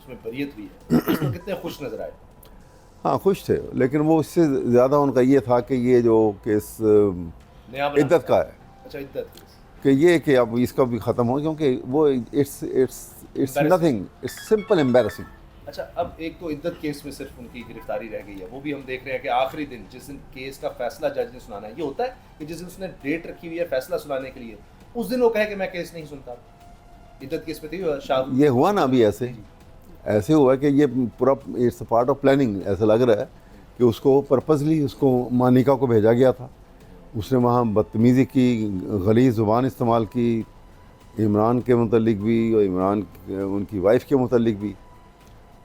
اس میں بریت ہوئی ہے، اس میں کتنے خوش نظر آئے؟ ہاں خوش تھے، لیکن وہ اس سے زیادہ ان کا یہ تھا کہ یہ جو کیس نیا بنا عدت کا ہے، اچھا عدت کیس، کہ یہ کہ اب اس کا بھی ختم ہو، کیونکہ وہ it's nothing, it's simple embarrassing. اچھا اب ایک تو عدت کیس میں صرف ان کی گرفتاری رہ گئی ہے، وہ بھی ہم دیکھ رہے ہیں کہ آخری دن جس دن کیس کا فیصلہ جج نے سنانا ہے، یہ ہوتا ہے کہ جس دن اس نے ڈیٹ رکھی ہوئی ہے فیصلہ سنانے کے لیے اس دن وہ کہے کہ میں کیس نہیں سنتا. عدت کیس میں تھی شاہ یہ ہوا نا ابھی ایسے ہوا کہ یہ پورا اٹس پارٹ آف پلاننگ. ایسا لگ رہا ہے کہ اس کو پرپزلی اس کو مانیکا کو بھیجا گیا تھا، اس نے وہاں بدتمیزی کی، غلیظ زبان استعمال کی عمران کے متعلق بھی اور عمران ان کی وائف کے متعلق بھی.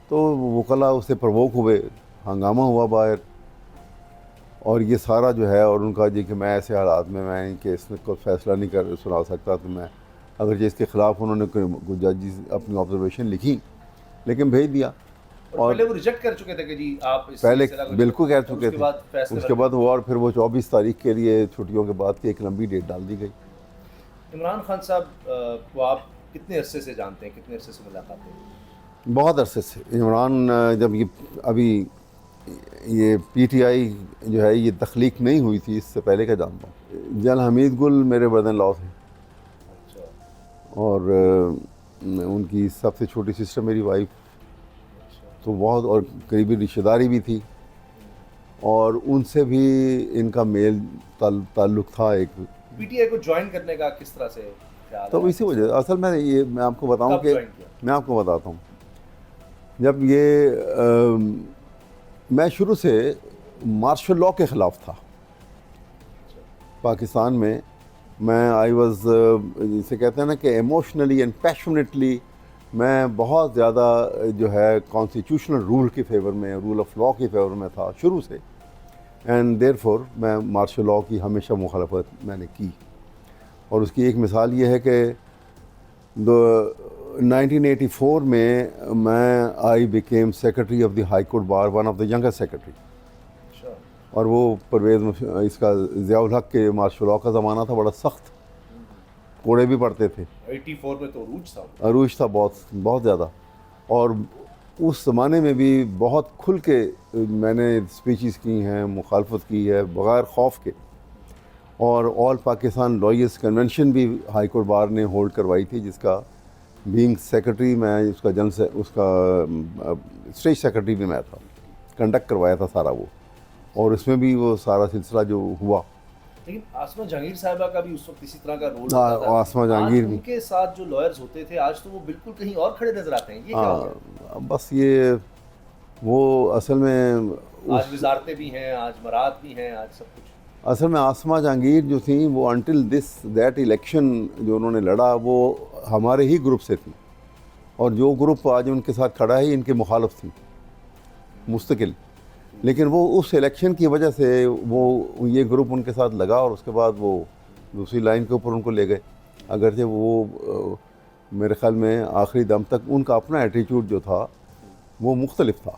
تو وکلاء اس سے پرووک ہوئے، ہنگامہ ہوا باہر، اور یہ سارا جو ہے، اور ان کا جی کہ میں ایسے حالات میں کیس میں کوئی فیصلہ نہیں سنا سکتا، تو میں اگرچہ اس کے خلاف انہوں نے کوئی ججز اپنی آبزرویشن لکھی لیکن بھیج دیا. اور پہلے وہ ریجیکٹ کر چکے تھے کہ جی آپ پہلے بالکل کہہ چکے تھے، اس کے بعد ہوا، اور پھر وہ 24 تاریخ کے لیے چھٹیوں کے بعد کی ایک لمبی ڈیٹ ڈال دی گئی. عمران خان صاحب کو آپ کتنے عرصے سے جانتے ہیں، کتنے عرصے سے ملاقات ہے؟ بہت عرصے سے. عمران جب یہ ابھی یہ پی ٹی آئی جو ہے یہ تخلیق نہیں ہوئی تھی، اس سے پہلے کا جانتا ہوں. جل حمید گل میرے برادر ان لا تھے، اور ان کی سب سے چھوٹی سسٹر میری وائف، تو بہت اور قریبی رشتہ داری بھی تھی، اور ان سے بھی ان کا میل تعلق تھا. ایک پی ٹی آئی کو جوائن کرنے کا کس طرح سے خیال تو ہے؟ اسی وجہ اصل میں آپ کو بتاؤں کب کہ جوائن کیا؟ میں آپ کو بتاتا ہوں، جب یہ میں شروع سے مارشل لاء کے خلاف تھا پاکستان میں. میں آئی واز جسے کہتے ہیں نا کہ ایموشنلی اینڈ پیشنیٹلی میں بہت زیادہ جو ہے کانسٹیٹیوشنل رول کے فیور میں، رول آف لاء کے فیور میں تھا شروع سے، اینڈ دیر فور میں مارشل لاء کی ہمیشہ مخالفت میں نے کی. اور اس کی ایک مثال یہ ہے کہ 1984 میں I became secretary of the high court bar, one of the youngest secretary. اور وہ پرویز اس کا ضیاء الحق کے مارشل لاء کا زمانہ تھا، بڑا سخت، کوڑے بھی پڑتے تھے. 84 میں تو عروج تھا بہت زیادہ. اور اس زمانے میں بھی بہت کھل کے میں نے اسپیچز کی ہیں، مخالفت کی ہے بغیر خوف کے. اور آل پاکستان لائرز کنونشن بھی ہائی کورٹ بار نے ہولڈ کروائی تھی، جس کا بینگ سیکرٹری میں، اس کا اسٹیٹ سیکرٹری بھی میں تھا، کنڈکٹ کروایا تھا سارا وہ. اور اس میں بھی وہ سارا سلسلہ جو ہوا. لیکن آسمہ جہانگیر صاحبہ کا بھی اس وقت اسی طرح کا رول ہوتا تھا. آسمہ جہانگیر بھی ان کے ساتھ جو لائرز ہوتے تھے آج تو وہ بالکل کہیں اور کھڑے نظر آتے ہیں. یہ کیا ہو گیا؟ بس یہ وہ اصل میں آج وزارتیں بھی ہیں، آج مراد بھی ہیں، آج سب کچھ. اصل میں آسمہ جہانگیر جو تھیں وہ انٹل دیٹ الیکشن جو انہوں نے لڑا وہ ہمارے ہی گروپ سے تھی، اور جو گروپ آج ان کے ساتھ کھڑا ہے ان کے مخالف تھی مستقل. لیکن وہ اس الیکشن کی وجہ سے وہ یہ گروپ ان کے ساتھ لگا، اور اس کے بعد وہ دوسری لائن کے اوپر ان کو لے گئے. اگرچہ وہ میرے خیال میں آخری دم تک ان کا اپنا ایٹیٹیوڈ جو تھا وہ مختلف تھا.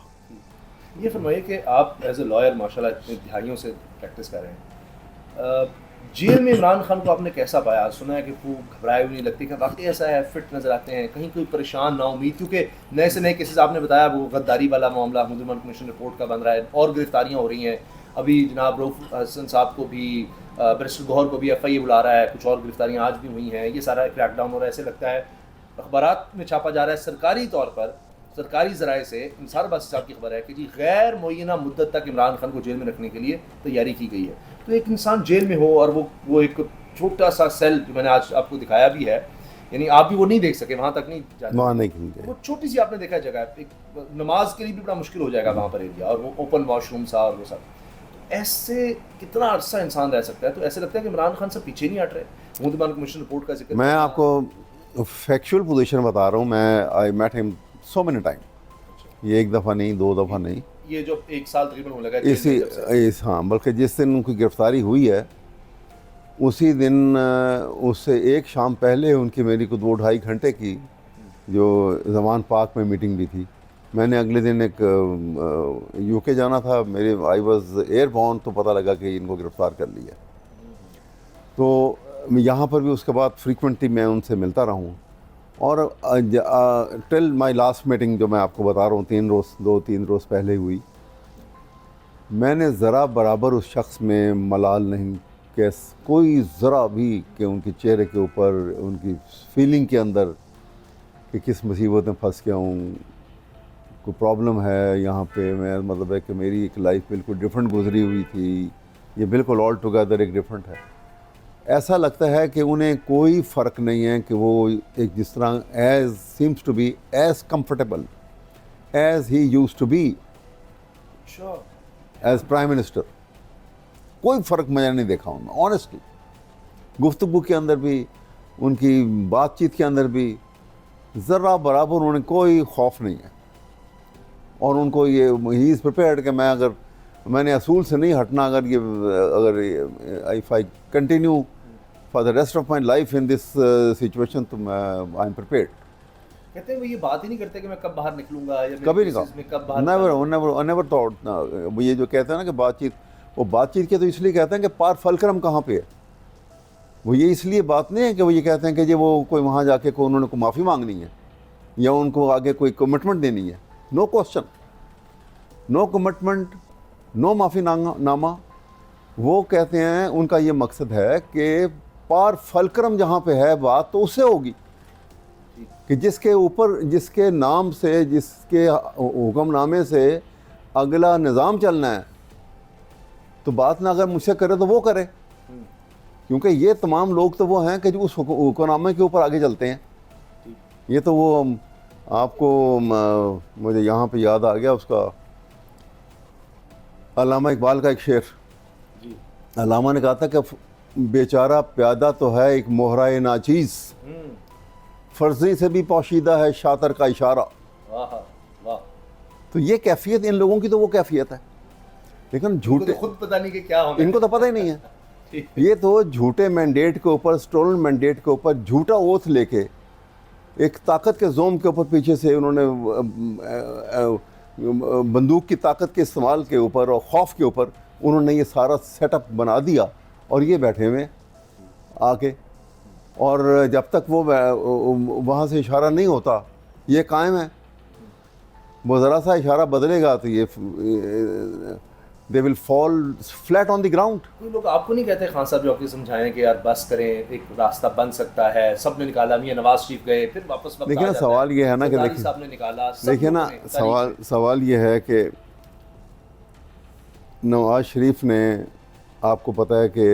یہ فرمائیے کہ آپ ایز اے لائر ماشاء اللہ اتنے دہائیوں سے پریکٹس کر رہے ہیں، جیل میں عمران خان کو آپ نے کیسا پایا؟ سنا ہے کہ وہ گھبرائے ہوئی نہیں لگتی، کہ واقعی ایسا ہے فٹ نظر آتے ہیں، کہیں کوئی پریشان نا امید؟ کیونکہ نئے سے نئے کیسز آپ نے بتایا، وہ غداری والا معاملہ مجرمان کمیشن رپورٹ کا بن رہا ہے، اور گرفتاریاں ہو رہی ہیں. ابھی جناب رؤف حسن صاحب کو بھی، بیرسٹر گوہر کو بھی ایف آئی اے بلا رہا ہے، کچھ اور گرفتاریاں آج بھی ہوئی ہیں. یہ سارا کریک ڈاؤن ہو رہا ہے، ایسے لگتا ہے اخبارات میں چھاپا جا رہا ہے سرکاری طور پر، سرکاری ذرائع سے انصار عباسی صاحب کی خبر ہے کہ جی غیر معینہ مدت تک عمران خان کو جیل میں رکھنے کے لیے تیاری کی گئی ہے. تو ایک انسان جیل میں ہو اور وہ ایک چھوٹا سا سیل جو میں نے آج آپ کو دکھایا بھی ہے، یعنی آپ بھی وہ نہیں دیکھ سکے، وہاں تک نہیں جاتے، وہاں نہیں گئے. وہ چھوٹی سی آپ نے دیکھا جگہ، ایک نماز کے لیے بھی بڑا مشکل ہو جائے گا وہاں پر ایریا، اور وہ اوپن واش روم سا اور وہ سب. ایسے کتنا عرصہ انسان رہ سکتا ہے؟ تو ایسے لگتا ہے کہ عمران خان سے پیچھے نہیں ہٹ رہے. مجرمان کمیشن رپورٹ کا ذکر میں آپ کو فیکچوئل پوزیشن بتا رہا ہوں. میں آئی میٹ ہم سو مینی ٹائم، یہ ایک دفعہ نہیں، دو دفعہ نہیں، یہ جو ایک سال تقریباً ہو لگا ہاں، بلکہ جس دن ان کی گرفتاری ہوئی ہے اسی دن، اس سے ایک شام پہلے ان کی میری کو 2-2.5 گھنٹے کی جو زمان پاک میں میٹنگ بھی تھی. میں نے اگلے دن ایک یو کے جانا تھا، میرے آئی واز ایئر بورن، تو پتہ لگا کہ ان کو گرفتار کر لیا. تو یہاں پر بھی اس کے بعد فریکوینٹلی میں ان سے ملتا رہا ہوں، اور ٹل مائی لاسٹ میٹنگ جو میں آپ کو بتا رہا ہوں 3 روز پہلے ہوئی، میں نے ذرا برابر اس شخص میں ملال نہیں کہ کوئی ذرا بھی کہ ان کے چہرے کے اوپر ان کی فیلنگ کے اندر کہ کس مصیبت میں پھنس گیا ہوں، کوئی پرابلم ہے یہاں پہ، میں مطلب ہے کہ میری ایک لائف بالکل ڈفرینٹ گزری ہوئی تھی، یہ بالکل آل ٹوگیدر ایک ڈفرینٹ ہے. ایسا لگتا ہے کہ انہیں کوئی فرق نہیں ہے کہ وہ ایک جس طرح as seems to be as comfortable as he used to be as prime minister. کوئی فرق میں نہیں دیکھا ان میں آنیسٹلی، گفتگو کے اندر بھی ان کی بات چیت کے اندر بھی ذرا برابر انہیں کوئی خوف نہیں ہے. اور ان کو یہ ہی از پریپیئرڈ کہ میں نے اصول سے نہیں ہٹنا، اگر if I continue for the rest of my life in this situation تو آئی ایم پریپیئرڈ. کہتے ہیں وہ یہ بات ہی نہیں کرتے کہ میں کب باہر نکلوں گا یا کبھی نہیں کہا، نیور تھاٹ. وہ یہ جو کہتے ہیں نا کہ بات چیت کے تو اس لیے کہتے ہیں کہ پار فلکرم کہاں پہ ہے. وہ یہ اس لیے بات نہیں ہے کہ وہ یہ کہتے ہیں کہ وہ کوئی وہاں جا کے انہوں نے کوئی معافی مانگنی ہے یا ان کو آگے کوئی کمٹمنٹ دینی ہے. نو کوشچن، نو کمٹمنٹ، نو معافی نامہ. وہ کہتے ہیں ان کا یہ مقصد ہے کہ پار فلکرم جہاں پہ ہے بات تو اس سے ہوگی کہ جس کے اوپر، جس کے نام سے، جس کے حکم نامے سے اگلا نظام چلنا ہے، تو بات نہ اگر مجھ سے کرے تو وہ کرے، کیونکہ یہ تمام لوگ تو وہ ہیں کہ جو اس حکم نامے کے اوپر آگے چلتے ہیں. یہ تو وہ آپ کو مجھے یہاں پہ یاد آ گیا اس کا علامہ اقبال کا ایک شعر. علامہ نے کہا تھا کہ بیچارہ پیادہ تو ہے ایک مہرۂ ناچیز، فرضی سے بھی پوشیدہ ہے شاطر کا اشارہ. تو یہ کیفیت ان لوگوں کی تو وہ کیفیت ہے، لیکن جھوٹے خود پتہ نہیں کہ کیا ہونا، ان کو تو پتہ ہی نہیں ہے. یہ تو جھوٹے مینڈیٹ کے اوپر، اسٹولن مینڈیٹ کے اوپر جھوٹا اوتھ لے کے ایک طاقت کے زوم کے اوپر پیچھے سے انہوں نے بندوق کی طاقت کے استعمال کے اوپر اور خوف کے اوپر انہوں نے یہ سارا سیٹ اپ بنا دیا، اور یہ بیٹھے ہوئے آ کے، اور جب تک وہ وہاں سے اشارہ نہیں ہوتا یہ قائم ہے. وہ ذرا سا اشارہ بدلے گا تو یہ they will fall flat on the ground. کوئی لوگ آپ کو نہیں کہتے خان صاحب جو آپ کو سمجھائیں کہ یار بس کریں، ایک راستہ بن سکتا ہے، سب نے نکالا، میاں نواز شریف گئے، پھر واپس دیکھیں نا سوال یہ ہے نا کہ صاحب نے نکالا، دیکھیں نا سوال یہ ہے کہ نواز شریف نے، آپ کو پتہ ہے کہ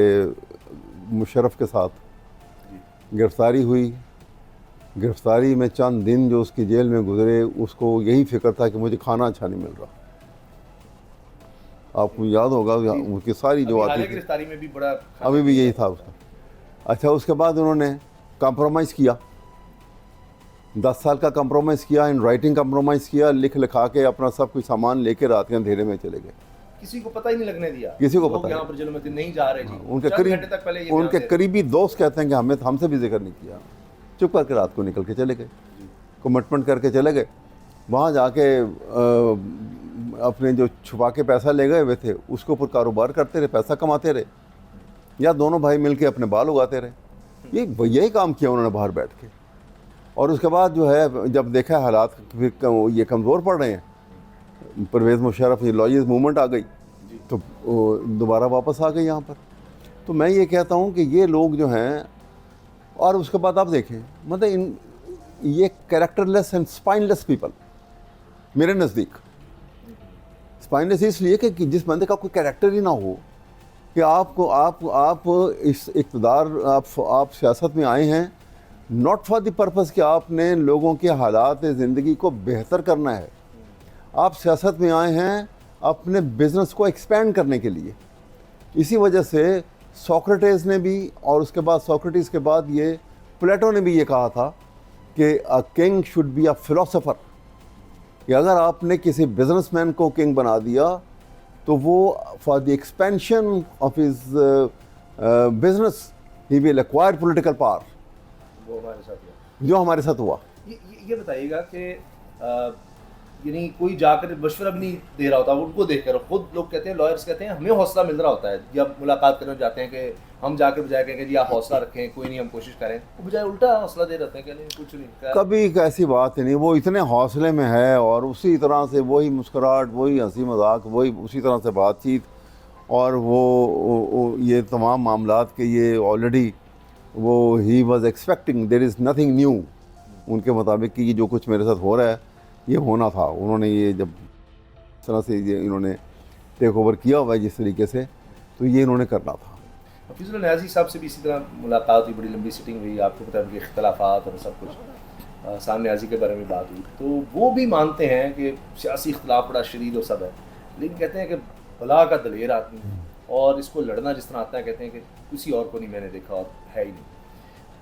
مشرف کے ساتھ گرفتاری ہوئی، گرفتاری میں چند دن جو اس کی جیل میں گزرے، اس کو یہی فکر تھا کہ مجھے کھانا اچھا نہیں مل رہا. آپ کو یاد ہوگا اس کی ساری جو آتی تھی، گرفتاری میں بھی بڑا ابھی بھی یہی تھا اس کا. اچھا اس کے بعد انہوں نے کمپرومائز کیا، 10 سال کا کمپرومائز کیا، ان رائٹنگ کمپرومائز کیا، لکھ لکھا کے اپنا سب کچھ سامان لے کے رات کے اندھیرے میں چلے گئے. کسی کو پتہ ہی نہیں لگنے دیا، کسی کو پتہ یہاں پر جنوں میں نہیں جا رہے جی. ان کے قریبی دوست کہتے ہیں کہ ہم سے بھی ذکر نہیں کیا، چپ کر کے رات کو نکل کے چلے گئے، کمٹمنٹ کر کے چلے گئے. وہاں جا کے اپنے جو چھپا کے پیسہ لے گئے ہوئے تھے اس کے اوپر کاروبار کرتے رہے، پیسہ کماتے رہے، یا دونوں بھائی مل کے اپنے بال اگاتے رہے. یہی کام کیا انہوں نے باہر بیٹھ کے. اور اس کے بعد جو ہے جب دیکھا حالات یہ کمزور پڑ رہے ہیں، پرویز مشرف یہ لائرز موومنٹ آ گئی تو دوبارہ واپس آ گئی یہاں پر. تو میں یہ کہتا ہوں کہ یہ لوگ جو ہیں، اور اس کے بعد آپ دیکھیں مطلب یہ character less and spine less people میرے نزدیک. اسپائن لیس اس لیے کہ جس بندے کا کوئی کریکٹر ہی نہ ہو، کہ آپ اس اقتدار، آپ سیاست میں آئے ہیں ناٹ فار دی پرپز کہ آپ نے لوگوں کے حالات زندگی کو بہتر کرنا ہے. آپ سیاست میں آئے ہیں اپنے بزنس کو ایکسپینڈ کرنے کے لیے. اسی وجہ سے سوکریٹس نے بھی، اور اس کے بعد سوکریٹس کے بعد یہ پلیٹو نے بھی یہ کہا تھا کہ a king should be a philosopher, کہ اگر آپ نے کسی بزنس مین کو کنگ بنا دیا تو وہ for the expansion of his business he will acquire political power. وہ ہمارے ساتھ ہوا، جو ہمارے ساتھ ہوا. یہ بتائیے گا کہ یعنی کوئی جا کر مشورہ بھی نہیں دے رہا ہوتا، ان کو دیکھ کر خود لوگ کہتے ہیں، لائرس کہتے ہیں ہمیں حوصلہ مل رہا ہوتا ہے جب ملاقات کرنے جاتے ہیں کہ ہم جا کر بجائے کہیں کہ جی آپ حوصلہ رکھیں, کوئی نہیں, ہم کوشش کریں, وہ بجائے الٹا حوصلہ دے رہتے ہیں کہ نہیں کچھ نہیں. کبھی ایک ایسی بات نہیں, وہ اتنے حوصلے میں ہے اور اسی طرح سے وہی مسکراہٹ, وہی ہنسی مذاق, وہی اسی طرح سے بات چیت, اور وہ یہ تمام معاملات کے یہ آلریڈی وہ he was expecting, there is nothing new ان کے مطابق کہ یہ جو کچھ میرے ساتھ ہو رہا ہے یہ ہونا تھا. انہوں نے یہ جب اس طرح سے یہ انہوں نے ٹیک اوور کیا ہوا ہے جس طریقے سے, تو یہ انہوں نے کرنا تھا. حفیظ اللہ نیازی صاحب سے بھی اسی طرح ملاقات ہوئی, بڑی لمبی سٹنگ ہوئی, آپ کو پتہ ہے ان کے اختلافات اور سب کچھ, سامنے نیازی کے بارے میں بات ہوئی. تو وہ بھی مانتے ہیں کہ سیاسی اختلاف بڑا شدید و سب ہے, لیکن کہتے ہیں کہ بلا کا دلیر آدمی ہے اور اس کو لڑنا جس طرح آتا ہے, کہتے ہیں کہ کسی اور کو نہیں میں نے دیکھا اور ہے ہی نہیں.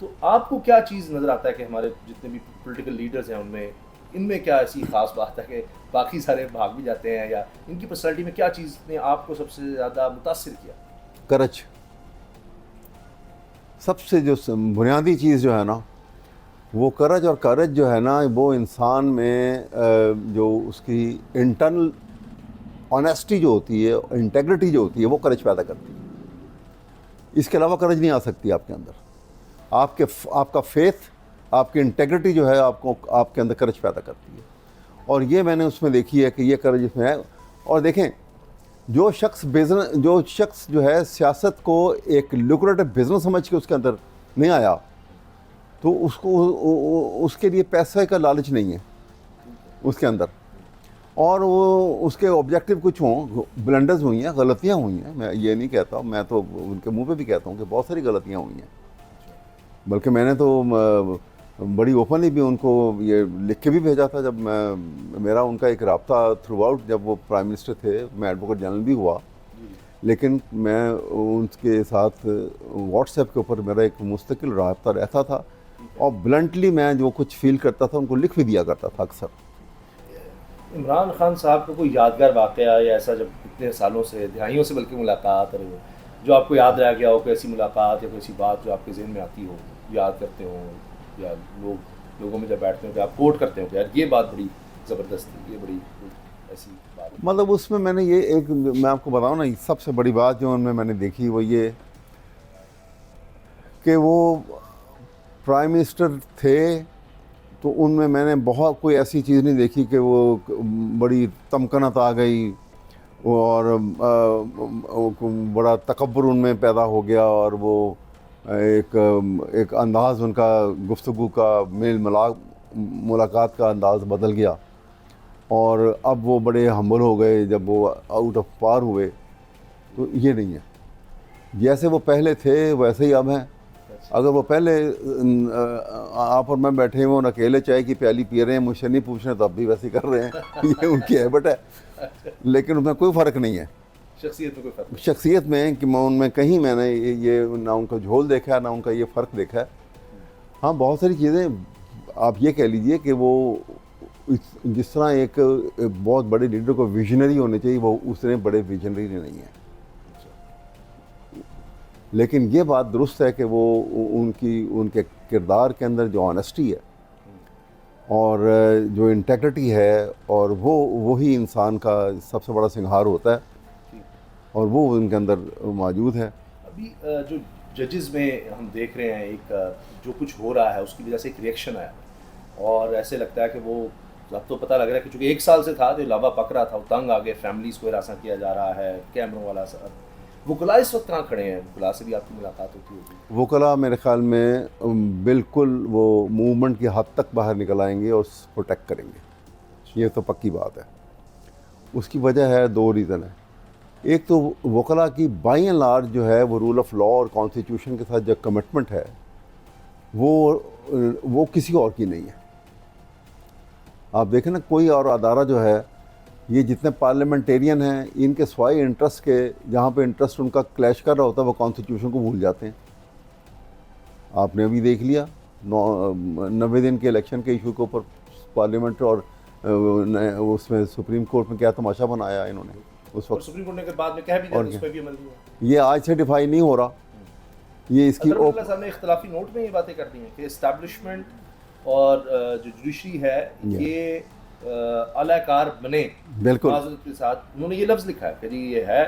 تو آپ کو کیا چیز نظر آتا ہے کہ ہمارے جتنے بھی پولیٹیکل لیڈرز ہیں ان میں کیا ایسی خاص بات ہے کہ باقی سارے بھاگ بھی جاتے ہیں, یا ان کی پرسنالٹی میں کیا چیز نے آپ کو سب سے زیادہ متاثر کیا؟ کرچ, سب سے جو بنیادی چیز جو ہے نا وہ کرج, اور کرج جو ہے نا وہ انسان میں جو اس کی انٹرنل آنیسٹی جو ہوتی ہے, انٹیگریٹی جو ہوتی ہے, وہ کرج پیدا کرتی ہے. اس کے علاوہ کرج نہیں آ سکتی آپ کے اندر. آپ کا فیتھ, آپ کی انٹیگریٹی جو ہے آپ کے اندر کرج پیدا کرتی ہے, اور یہ میں نے اس میں دیکھی ہے کہ یہ کرج اس میں ہے. اور دیکھیں جو شخص جو ہے سیاست کو ایک لوکریٹو بزنس سمجھ کے اس کے اندر نہیں آیا, تو اس کے لیے پیسے کا لالچ نہیں ہے اس کے اندر, اور وہ اس کے آبجیکٹیو کچھ ہوں, بلنڈرز ہوئی ہیں, غلطیاں ہوئی ہیں, میں یہ نہیں کہتا, میں تو ان کے منہ پہ بھی کہتا ہوں کہ بہت ساری غلطیاں ہوئی ہیں, بلکہ میں نے تو بڑی اوپنلی بھی ان کو یہ لکھ کے بھی بھیجا تھا. جب میرا ان کا ایک رابطہ تھرو آؤٹ, جب وہ پرائم منسٹر تھے, میں ایڈوکیٹ جنرل بھی ہوا, لیکن میں ان کے ساتھ واٹس ایپ کے اوپر میرا ایک مستقل رابطہ رہتا تھا, اور بلنٹلی میں جو کچھ فیل کرتا تھا ان کو لکھ بھی دیا کرتا تھا اکثر. عمران خان صاحب کا کوئی یادگار واقعہ یا ایسا جب اتنے سالوں سے, دہائیوں سے بلکہ ملاقات, اور جو آپ کو یاد رہ گیا ہو, کوئی ایسی ملاقات یا کوئی ایسی بات جو آپ کے ذہن میں آتی ہو, یاد کرتے ہوں, یا لوگوں میں جب بیٹھتے ہوں کہ آپ کوٹ کرتے ہوں کہ یار یہ بات بڑی زبردست تھی, یہ بڑی ایسی بات؟ مطلب اس میں نے یہ ایک, میں آپ کو بتاؤں نا, سب سے بڑی بات جو ان میں نے دیکھی وہ یہ کہ وہ پرائم منسٹر تھے, تو ان میں نے بہت کوئی ایسی چیز نہیں دیکھی کہ وہ بڑی تمکنت آ گئی اور بڑا تکبر ان میں پیدا ہو گیا, اور وہ ایک انداز ان کا گفتگو کا میل ملاقات کا انداز بدل گیا, اور اب وہ بڑے ہمبل ہو گئے جب وہ آؤٹ آف پار ہوئے. تو یہ نہیں ہے, جیسے وہ پہلے تھے ویسے ہی اب ہیں. اگر وہ پہلے آپ اور میں بیٹھے ہوئے اور اکیلے چائے کی پیالی پی رہے ہیں, مجھ سے نہیں پوچھ رہے, تو اب بھی ویسے ہی کر رہے ہیں, یہ ان کی ہیبٹ ہے, لیکن ان میں کوئی فرق نہیں ہے. شخصیت میں کہ ان میں کہیں میں نے یہ نہ ان کا جھول دیکھا ہے نہ ان کا یہ فرق دیکھا ہے. ہاں بہت ساری چیزیں آپ یہ کہہ لیجئے کہ وہ جس طرح ایک بہت بڑے لیڈر کو ویژنری ہونے چاہیے, وہ اتنے بڑے ویژنری نہیں ہیں. لیکن یہ بات درست ہے کہ وہ ان کے کردار کے اندر جو آنیسٹی ہے اور جو انٹیگریٹی ہے, اور وہی انسان کا سب سے بڑا سنگھار ہوتا ہے, اور وہ ان کے اندر موجود ہے. ابھی جو ججز میں ہم دیکھ رہے ہیں, ایک جو کچھ ہو رہا ہے اس کی وجہ سے ایک ریئیکشن آیا, اور ایسے لگتا ہے کہ وہ اب تو پتہ لگ رہا ہے کہ چونکہ 1 سال سے تھا جو لابا پک رہا تھا, وہ تنگ آگے, فیملیز کو ہراساں کیا جا رہا ہے, کیمروں والا سر. وکلاء اس وقت کہاں کھڑے ہیں؟ وکلاء سے بھی آپ کی ملاقات ہوتی ہوگی. وکلاء میرے خیال میں بالکل وہ موومنٹ کی حد تک باہر نکل آئیں گے اور پروٹیکٹ کریں گے, یہ تو پکی بات ہے. اس کی وجہ ہے 2 ریزن ہے. ایک تو وکلاء کی بائی اینڈ لارج جو ہے وہ رول آف لا اور کانسٹیٹیوشن کے ساتھ جو کمٹمنٹ ہے وہ کسی اور کی نہیں ہے. آپ دیکھیں نا, کوئی اور ادارہ جو ہے, یہ جتنے پارلیمنٹیرین ہیں, ان کے سوائے انٹرسٹ کے, جہاں پہ انٹرسٹ ان کا کلیش کر رہا ہوتا ہے, وہ کانسٹیٹیوشن کو بھول جاتے ہیں. آپ نے ابھی دیکھ لیا 90 دن کے الیکشن کے ایشو کے اوپر پارلیمنٹ اور اس میں سپریم کورٹ میں کیا تماشا بنایا انہوں نے اس وقت. سپریم کورٹ نے بعد میں کہہ بھی دیا, اس پہ بھی عمل نہیں ہوا. یہ آج سے ڈیفائی نہیں ہو رہا. یہ اس کی اللہ صاحب نے اختلافی نوٹ میں یہ باتیں کر دی ہیں کہ اسٹیبلشمنٹ اور جو جوڈیشری ہے یہ اعلی کار بنے, بالکل معذرت کے ساتھ انہوں نے یہ لفظ لکھا ہے کہ جی یہ ہے,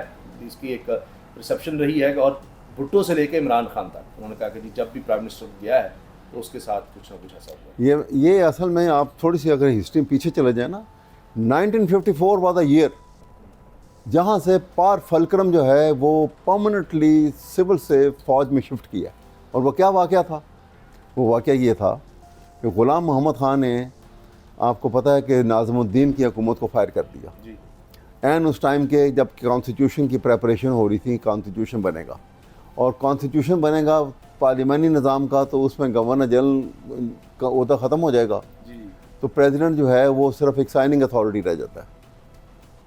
اس کی ایک پرسیپشن رہی ہے, اور بھٹو سے لے کے عمران خان تک انہوں نے کہا کہ جی جب بھی پرائم منسٹر گیا ہے تو اس کے ساتھ کچھ نہ کچھ ایسا ہوا. یہ اصل میں آپ تھوڑی سی اگر ہسٹری پیچھے چلے جائیں نا, 1954 واز اے ایئر جہاں سے پار فلکرم جو ہے وہ پرماننٹلی سول سے فوج میں شفٹ کیا. اور وہ کیا واقعہ تھا؟ وہ واقعہ یہ تھا کہ غلام محمد خان نے, آپ کو پتہ ہے کہ ناظم الدین کی حکومت کو فائر کر دیا جی اینڈ اس ٹائم کے جب کانسٹیٹیوشن کی پریپریشن ہو رہی تھی, کانسٹیٹیوشن بنے گا اور کانسٹیٹیوشن بنے گا پارلیمانی نظام کا, تو اس میں گورنر جنرل کا عہدہ ختم ہو جائے گا, جی تو پریزیڈنٹ جو ہے وہ صرف ایک سائننگ اتھارٹی رہ جاتا ہے.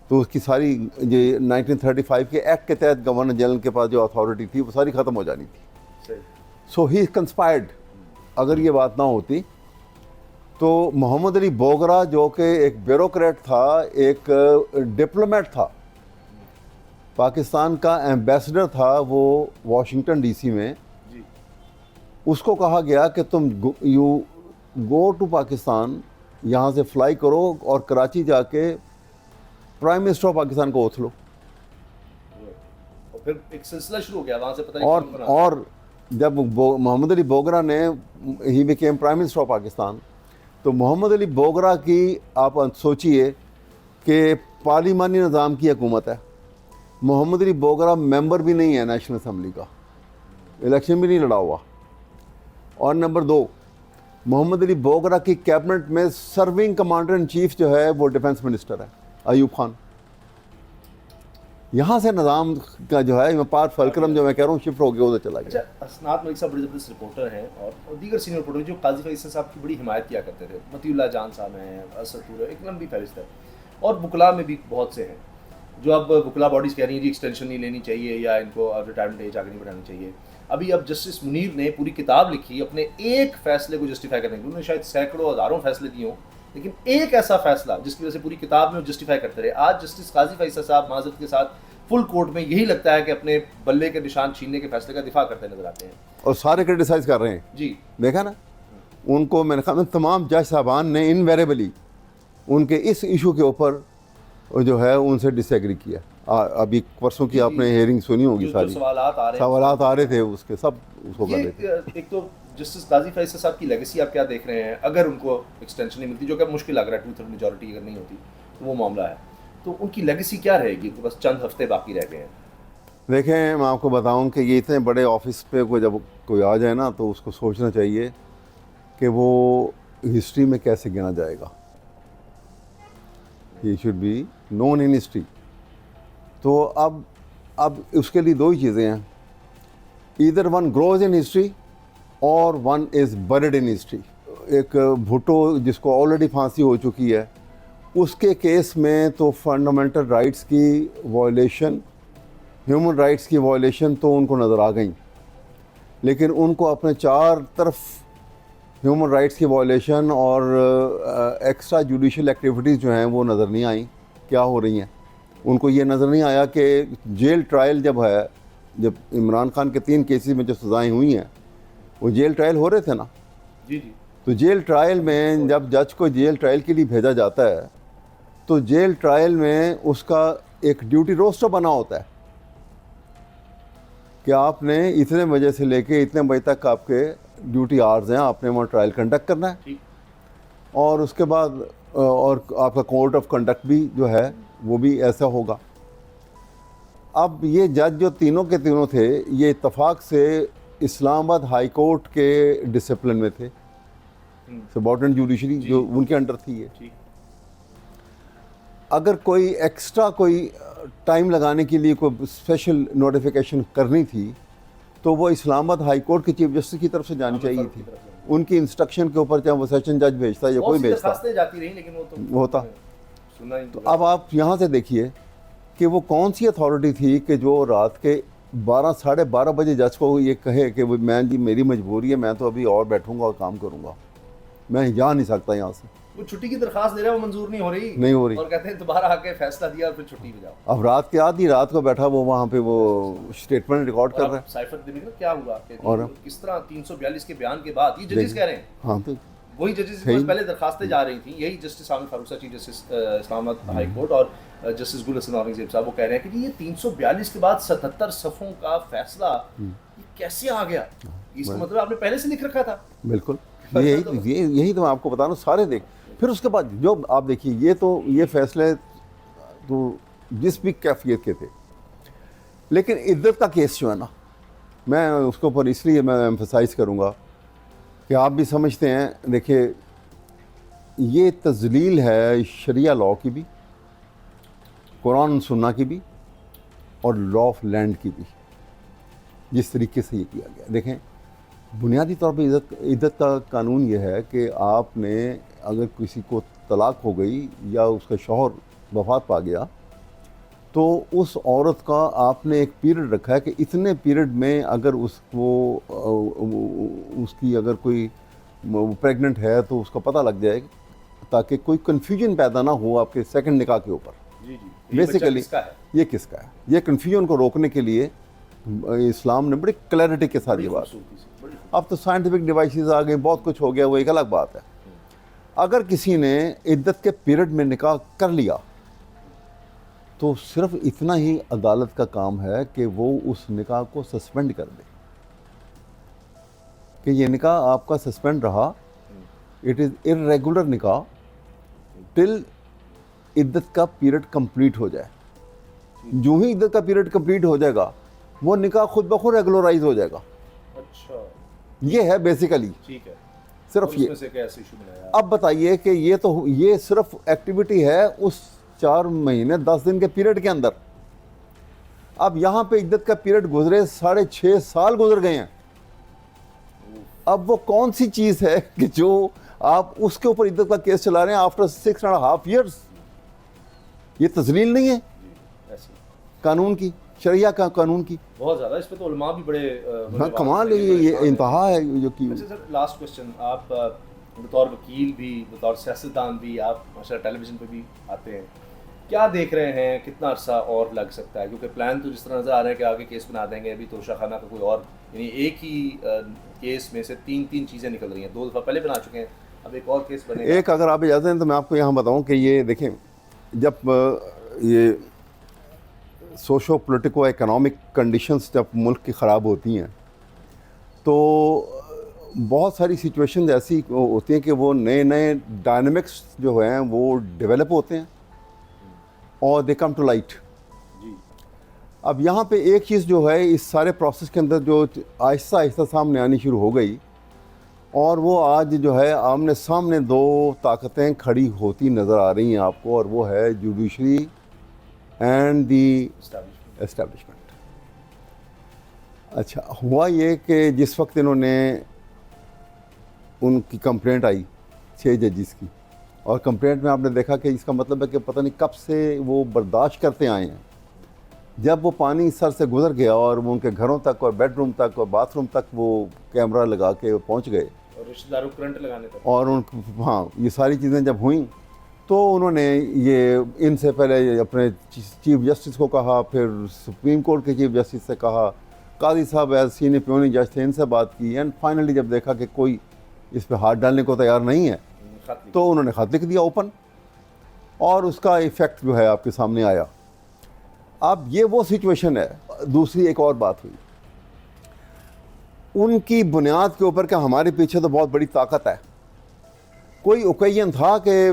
تو اس کی ساری یہ 1935 کے ایکٹ کے تحت گورنر جنرل کے پاس جو اتھارٹی تھی وہ ساری ختم ہو جانی تھی. صحیح. سو ہی کنسپائرڈ. اگر یہ بات نہ ہوتی تو محمد علی بوگرا جو کہ ایک بیوروکریٹ تھا, ایک ڈپلومیٹ تھا, پاکستان کا ایمبیسڈر تھا وہ واشنگٹن ڈی سی میں, جی اس کو کہا گیا کہ تم یو گو ٹو پاکستان, یہاں سے فلائی کرو اور کراچی جا کے پرائم منسٹر آف پاکستان کو اوتھ لو. اور پھر ایک سلسلہ شروع ہو گیا وہاں سے, پتہ نہیں کون بنا. اور جب محمد علی بوگرا نے he became prime minister of Pakistan, تو محمد علی بوگرا کی آپ سوچئے کہ پارلیمانی نظام کی حکومت ہے, محمد علی بوگرا ممبر بھی نہیں ہے نیشنل اسمبلی کا, الیکشن بھی نہیں لڑا ہوا. اور نمبر 2, محمد علی بوگرا کی کیبنٹ میں سرونگ کمانڈر ان چیف جو ہے وہ ڈیفنس منسٹر ہے ایوب خان. یہاں سے نظام کا جو ہے پار فلکرم جو میں کہہ رہا ہوں شفٹ ہو گیا, ادھر چلا گیا. اچھا, اسناد ملک صاحب بڑے زبردست رپورٹر ہیں اور دیگر سینئر رپورٹر جو قاضی فیصل صاحب کی بڑی حمایت کیا کرتے تھے, مطیع اللہ جان صاحب ہیں, اسد طور, ایک لمبی فہرست ہے, اور وکلاء میں بھی بہت سے ہیں جو اب وکلاء باڈیز کہہ رہی ہیں جی ایکسٹینشن نہیں لینی چاہیے یا ان کو ریٹائرمنٹ ایج آگے نہیں بڑھانی چاہیے. ابھی اب جسٹس منیر نے پوری کتاب لکھی اپنے ایک فیصلے کو جسٹیفائی کرنے کے لیے. انہوں نے شاید سینکڑوں ہزاروں فیصلے دیے ہوں, لیکن ایک ایسا فیصلہ جس کی وجہ سے پوری کتاب میں وہ جسٹیفائی کرتے رہے. آج جسٹس قاضی فیصل صاحب معذرت کے ساتھ فل کورٹ میں یہی لگتا ہے کہ اپنے بلے کے نشان چھیننے کے فیصلے کا دفاع کرتے نظر آتے ہیں, اور سارے کرٹیسائز کر رہے ہیں. جی دیکھا نا, ان کو میں نے کہا تمام جج صاحبان نے انویریبلی ان کے اس ایشو کے اوپر جو ہے ان سے ڈس ایگری کیا. ابھی پرسوں کی آپ نے ہیئرنگ سنی ہوگی, ساری سوالات آ رہے تھے اس کے, سب اس کو کر رہے تھے. ایک تو جسٹس قاضی فیصل صاحب کی لیگیسی آپ کیا دیکھ رہے ہیں, اگر ان کو ایکسٹینشن نہیں ملتی, جو کہ مشکل لگ رہا ہے 2/3 میجورٹی اگر نہیں ہوتی تو وہ معاملہ ہے, تو ان کی لیگیسی کیا رہے گی؟ بس چند ہفتے باقی رہ گئے ہیں. دیکھیں میں آپ کو بتاؤں کہ یہ اتنے بڑے آفس پہ جب کوئی آ جائے نا تو اس کو سوچنا چاہیے کہ وہ ہسٹری میں کیسے گنا جائے گا. He should be known in history. تو اب اس کے لیے 2 ہی چیزیں ہیں, either one grows in history اور one is bred in history. ایک بھٹو جس کو آلریڈی پھانسی ہو چکی ہے, اس کے کیس میں تو فنڈامنٹل رائٹس کی وائلیشن, ہیومن رائٹس کی وائلیشن تو ان کو نظر آ گئیں, لیکن ان کو اپنے 4 طرف ہیومن رائٹس کی وائلیشن اور ایکسٹرا جوڈیشل ایکٹیویٹیز جو ہیں وہ نظر نہیں آئیں کیا ہو رہی ہیں. ان کو یہ نظر نہیں آیا کہ جیل ٹرائل جب ہے, جب عمران خان کے 3 کیسز میں جو سزائیں ہوئی ہیں وہ جیل ٹرائل ہو رہے تھے نا. جی جی. تو جیل ٹرائل میں جب جج کو جیل ٹرائل کے لیے بھیجا جاتا ہے تو جیل ٹرائل میں اس کا ایک ڈیوٹی روسٹر بنا ہوتا ہے کہ آپ نے اتنے بجے سے لے کے اتنے بجے تک آپ کے ڈیوٹی آورز ہیں, آپ نے وہاں ٹرائل کنڈکٹ کرنا ہے, اور اس کے بعد اور آپ کا کوڈ آف کنڈکٹ بھی جو ہے وہ بھی ایسا ہوگا. اب یہ جج جو تینوں کے تینوں تھے یہ اتفاق سے اسلام آباد ہائی کورٹ کے ڈسپلن میں تھے, سبارڈنیٹ جوڈیشری جو ان کے انڈر تھی. یہ اگر کوئی ایکسٹرا کوئی ٹائم لگانے کے لیے کوئی اسپیشل نوٹیفیکیشن کرنی تھی تو وہ اسلام آباد ہائی کورٹ کے چیف جسٹس کی طرف سے جانی چاہیے تھی. ان کی انسٹرکشن کے اوپر چاہے وہ سیشن جج بھیجتا یا کوئی بھیجتا ہوتا. تو اب آپ یہاں سے دیکھیے کہ وہ کون سی اتھارٹی تھی کہ جو رات کے 12-12:30 بجے جج کو یہ کہے کہ میں جی میری مجبوری ہے, میں تو ابھی اور بیٹھوں گا اور کام کروں گا, میں جا نہیں سکتا یہاں سے. وہ چھٹی کی درخواست دے رہا ہے, وہ منظور نہیں ہو رہی اور کہتے ہیں دوبارہ آ کے فیصلہ دیا اور پھر چھٹی پہ جاؤ. اب رات کے آدھی رات کو بیٹھا وہ وہاں پہ وہ اسٹیٹمنٹ ریکارڈ کر رہا ہے. سائفر کیا ہوا اور کس طرح 342 کے بیان کے بعد یہ ججز کہہ رہے ہیں ہاں تو وہی ججز کے پاس پہلے درخواستیں جا رہی تھیں, یہی جسٹس عامر فاروق صاحب, چیف جسٹس اسلام آباد ہائی کورٹ, اور جسٹس گل حسن اورنگزیب صاحب, وہ کہہ رہے ہیں کہ جی یہ 342 کے بعد 77 صفحوں کا فیصلہ یہ کیسے آ گیا, اس کا مطلب آپ نے پہلے سے لکھ رکھا تھا. بالکل, یہی تو میں آپ کو بتا رہا ہوں, سارے دیکھ. پھر اس کے بعد جو آپ دیکھیے, یہ فیصلے تو جس بھی کیفیت کے تھے, لیکن عدت کا کیس جو ہے نا, میں اس کے اوپر اس لیے میں ایمفسائز کروں گا کہ آپ بھی سمجھتے ہیں, دیکھیے یہ تذلیل ہے شریعہ لاء کی بھی, قرآن سننا کی بھی, اور لاء آف لینڈ کی بھی, جس طریقے سے یہ کیا گیا. دیکھیں بنیادی طور پہ عدت کا قانون یہ ہے کہ آپ نے اگر کسی کو طلاق ہو گئی یا اس کا شوہر وفات پا گیا, تو اس عورت کا آپ نے ایک پیریڈ رکھا ہے کہ اتنے پیریڈ میں اگر اس کی اگر کوئی پریگننٹ ہے تو اس کا پتہ لگ جائے, تاکہ کوئی کنفیوژن پیدا نہ ہو آپ کے سیکنڈ نکاح کے اوپر. بیسیکلی یہ کس کا ہے, یہ کنفیوژن کو روکنے کے لیے اسلام نے بڑی کلیئرٹی کے ساتھ یہ بات. اب تو سائنٹیفک ڈیوائسز آ گئے, بہت کچھ ہو گیا, وہ ایک الگ بات ہے. اگر کسی نے عدت کے پیریڈ میں نکاح کر لیا تو صرف اتنا ہی عدالت کا کام ہے کہ وہ اس نکاح کو سسپینڈ کر دے, کہ یہ نکاح آپ کا سسپینڈ رہا, اٹ از irregular نکاح ٹل عدت کا پیریڈ کمپلیٹ ہو جائے. جو ہی عدت کا پیریڈ کمپلیٹ ہو جائے گا وہ نکاح خود بخود ریگولرائز ہو جائے گا. اچھا, یہ ہے بیسیکلی, ٹھیک ہے, صرف یہ. اب بتائیے کہ یہ صرف ایکٹیویٹی ہے اس 4 مہینے 10 دن کے پیریڈ کے اندر. اب یہاں پہ عدت کا پیریڈ گزرے 6.5 سال گزر گئے ہیں. اب وہ کون سی چیز ہے کہ جو آپ اس کے اوپر عدت کا کیس چلا رہے ہیں آفٹر 6.5 years؟ یہ تذلیل نہیں ہے قانون کی, شریعہ کا قانون کی؟ بہت زیادہ. اس پہ تو علماء بھی بڑے کمال ہے, یہ انتہا ہے جو کی. سر لاسٹ کوشچن, آپ بطور وکیل بھی, بطور سیاستدان بھی, آپ ماشاء ٹیلی ویژن پہ بھی آتے ہیں, کیا دیکھ رہے ہیں کتنا عرصہ اور لگ سکتا ہے؟ کیونکہ پلان تو جس طرح نظر آ رہا ہے کہ آگے کیس بنا دیں گے, ابھی توشہ خانہ کا کوئی اور, یعنی ایک ہی کیس میں سے 3 چیزیں نکل رہی ہیں, 2 دفعہ پہلے بنا چکے ہیں, اب ایک اور کیس بنے گا. ایک اگر آپ اجازت ہیں تو میں آپ کو یہاں بتاؤں کہ یہ دیکھیں, جب یہ سوشو پولیٹیکو اکنامک کنڈیشنز جب ملک کی خراب ہوتی ہیں تو بہت ساری سچویشنز ایسی ہوتی ہیں کہ وہ نئے ڈائنامکس جو ہیں وہ ڈیولپ ہوتے ہیں اور دے کم ٹو لائٹ. اب یہاں پہ ایک چیز جو ہے اس سارے پروسیس کے اندر جو آہستہ سامنے آنی شروع ہو گئی, اور وہ آج جو ہے آمنے سامنے 2 طاقتیں کھڑی ہوتی نظر آ رہی ہیں آپ کو, اور وہ ہے جوڈیشری اینڈ دی اسٹیبلشمنٹ. اچھا, ہوا یہ کہ جس وقت انہوں نے ان کی کمپلینٹ آئی 6 ججز کی, اور کمپلینٹ میں آپ نے دیکھا کہ اس کا مطلب ہے کہ پتہ نہیں کب سے وہ برداشت کرتے آئے ہیں. جب وہ پانی سر سے گزر گیا اور وہ ان کے گھروں تک اور بیڈ روم تک اور باتھ روم تک وہ کیمرہ لگا کے پہنچ گئے, اور رشتہ داروں کو کرنٹ لگانے تک, اور ہاں یہ ساری چیزیں جب ہوئیں تو انہوں نے یہ ان سے پہلے اپنے چیف جسٹس کو کہا, پھر سپریم کورٹ کے چیف جسٹس سے کہا, قاضی صاحب ایز سینئر پیونی جج تھے ان سے بات کی, اینڈ فائنلی جب دیکھا کہ کوئی اس پہ ہاتھ ڈالنے کو تیار نہیں ہے تو انہوں نے خط لکھ دیا اوپن, اور اس کا ایفیکٹ جو ہے آپ کے سامنے آیا. اب یہ وہ سچویشن ہے. دوسری ایک اور بات ہوئی ان کی بنیاد کے اوپر کہ ہمارے پیچھے تو بہت بڑی طاقت ہے. کوئی اوکیزن تھا کہ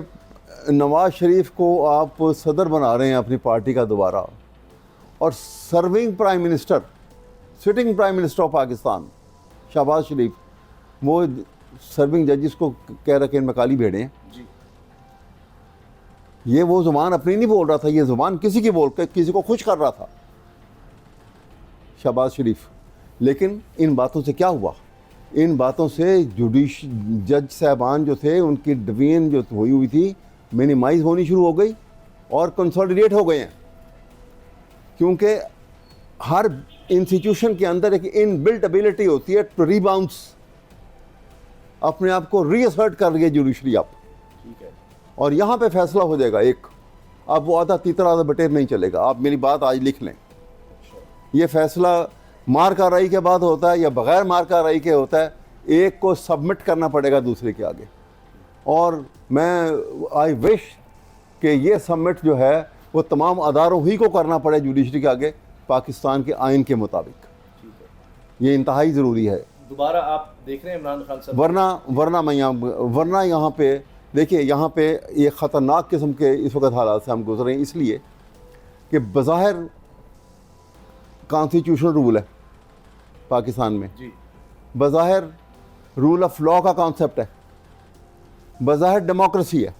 نواز شریف کو آپ صدر بنا رہے ہیں اپنی پارٹی کا دوبارہ, اور serving prime minister, sitting prime minister of Pakistan Shehbaz Sharif, وہ سرونگ ججز کو کہہ رہا کہ ان میں کالی بھیڑیں ہیں. یہ وہ زبان اپنی نہیں بول رہا تھا, یہ زبان کسی کی بول کے کسی کو خوش کر رہا تھا شہباز شریف. لیکن ان باتوں سے کیا ہوا؟ ان باتوں سے جج صاحبان جو تھے ان کی ڈویژن جو ہوئی تھی مینیمائز ہونی شروع ہو گئی اور کنسولیڈیٹ ہو گئے ہیں, کیونکہ ہر انسٹیٹیوشن کے اندر ایک ان بلٹ ایبلٹی ہوتی ہے ٹو ری باؤنس, اپنے آپ کو ری اسرٹ کر رہی ہے جوڈیشری آپ. اور یہاں پہ فیصلہ ہو جائے گا ایک, اب وہ آدھا تیتر آدھا بٹیر نہیں چلے گا. آپ میری بات آج لکھ لیں, یہ فیصلہ مار کارروائی کے بعد ہوتا ہے یا بغیر مار کارروائی کے ہوتا ہے, ایک کو سبمٹ کرنا پڑے گا دوسرے کے آگے. اور میں آئی وش کہ یہ سمٹ جو ہے وہ تمام اداروں ہی کو کرنا پڑے جوڈیشری کے آگے پاکستان کے آئین کے مطابق. یہ انتہائی ضروری ہے. دوبارہ آپ دیکھ رہے ہیں عمران خان صاحب؟ ورنہ یہاں پہ دیکھیے، یہاں پہ یہ خطرناک قسم کے اس وقت حالات سے ہم گزر رہے ہیں، اس لیے کہ بظاہر کانسٹیٹیوشنل رول ہے پاکستان میں، جی بظاہر رول آف لا کا کانسیپٹ ہے، بظاہر ڈیموکریسی ہے،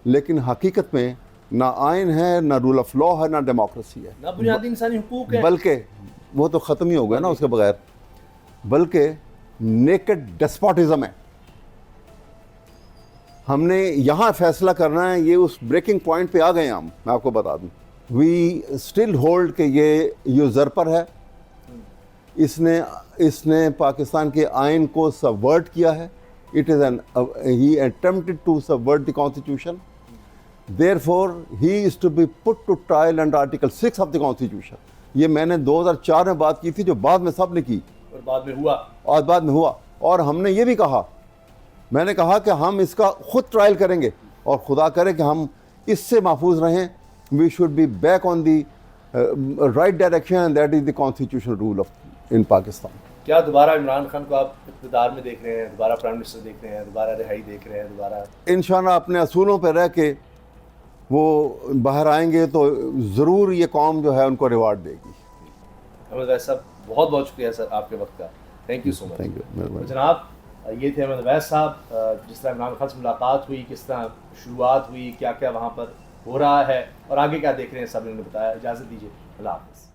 لیکن حقیقت میں نہ آئین ہے، نہ رول آف لا ہے، نہ ڈیموکریسی ہے، نہ بنیادی انسانی حقوق ہے، بلکہ وہ تو ختم ہی ہو گیا نا اس کے بغیر، بلکہ نیکڈ ڈسپوٹزم ہے. ہم نے یہاں فیصلہ کرنا ہے، یہ اس بریکنگ پوائنٹ پہ آ گئے ہیں ہم. میں آپ کو بتا دوں، وی اسٹل ہولڈ کہ یہ یوزرپر ہے، اس نے پاکستان کے آئین کو سبورٹ کیا ہے. It is he attempted to subvert the constitution. Therefore, he is to be put to trial under Article 6 of the Constitution. یہ میں نے 2004 میں بات کی تھی، جو بعد میں سب نے کی اور بعد میں ہوا. اور ہم نے یہ بھی کہا، میں نے کہا کہ ہم اس کا خود ٹرائل کریں گے، اور خدا کرے کہ ہم اس سے محفوظ رہیں. We should be back on the right direction, and that is the constitutional rule in Pakistan. کیا دوبارہ عمران خان کو آپ اقتدار میں دیکھ رہے ہیں، دوبارہ پرائم منسٹر دیکھ رہے ہیں، دوبارہ رہائی دیکھ رہے ہیں، دوبارہ انشاءاللہ اپنے اصولوں پہ رہ کے وہ باہر آئیں گے تو ضرور یہ قوم جو ہے ان کو ریوارڈ دے گی. احمد ویس صاحب، بہت بہت شکریہ سر آپ کے وقت کا. Thank you so much. Thank you جناب، یہ تھے احمد ویس صاحب. جس طرح عمران خان سے ملاقات ہوئی، کس طرح شروعات ہوئی، کیا کیا وہاں پر ہو رہا ہے اور آگے کیا دیکھ رہے ہیں، سب انہوں نے بتایا. اجازت دیجیے، اللہ حافظ.